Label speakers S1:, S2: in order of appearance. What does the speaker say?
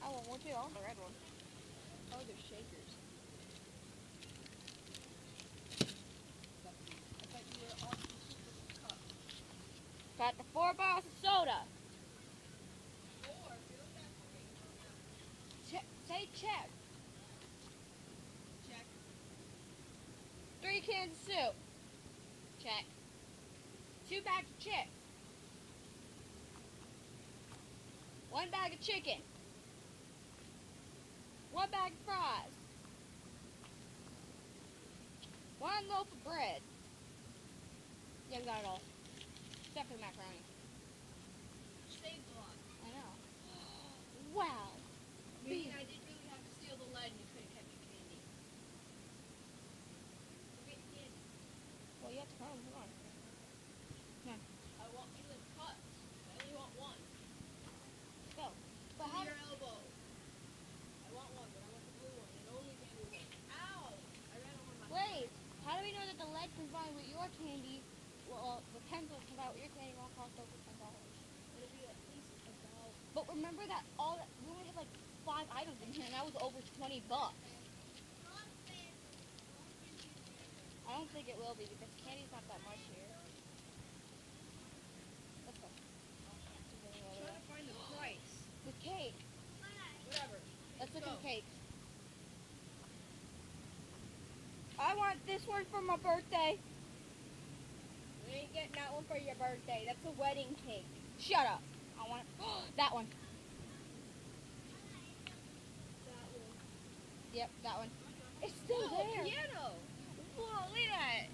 S1: I want one too. I want the red one.
S2: Oh, they're shakers. I thought you were off the super cup.
S1: Got the 4 bottles of soda.
S2: 4? Feel that for me.
S1: Say check.
S2: Check.
S1: 3 cans of soup. Check. 2 bags of chips. 1 bag of chicken. 1 bag of fries. 1 loaf of bread. Yeah, we got it all. Except for the macaroni.
S2: Saved a lot.
S1: I know. Wow.
S2: I mean, I didn't really have to steal the lead and you couldn't have your candy. Go get your candy.
S1: Well, you have to come. Come on.
S2: I want 2 in cups. I only want 1.
S1: Let's go. But
S2: To
S1: how
S2: your elbow. I want 1, but I want the blue one. And only the blue one. Ow! I ran over my
S1: Wait, how do we know that the lead combined with your candy, well, the pencils combined with your candy won't cost over $10?
S2: It'll be at least about...
S1: But remember that we only had like 5 items in here, and that was over $20. I don't think it will be because candy's not that much here. Let's go.
S2: I'm trying to find the price.
S1: The cake.
S2: Whatever.
S1: Let's look
S2: Go.
S1: at the cake. I want this one for my birthday. You ain't getting that one for your birthday. That's a wedding cake. Shut up. I want it. That one.
S2: That one.
S1: Yep, that one. It's still
S2: Oh,
S1: there.
S2: piano!
S1: Whoa, look at that.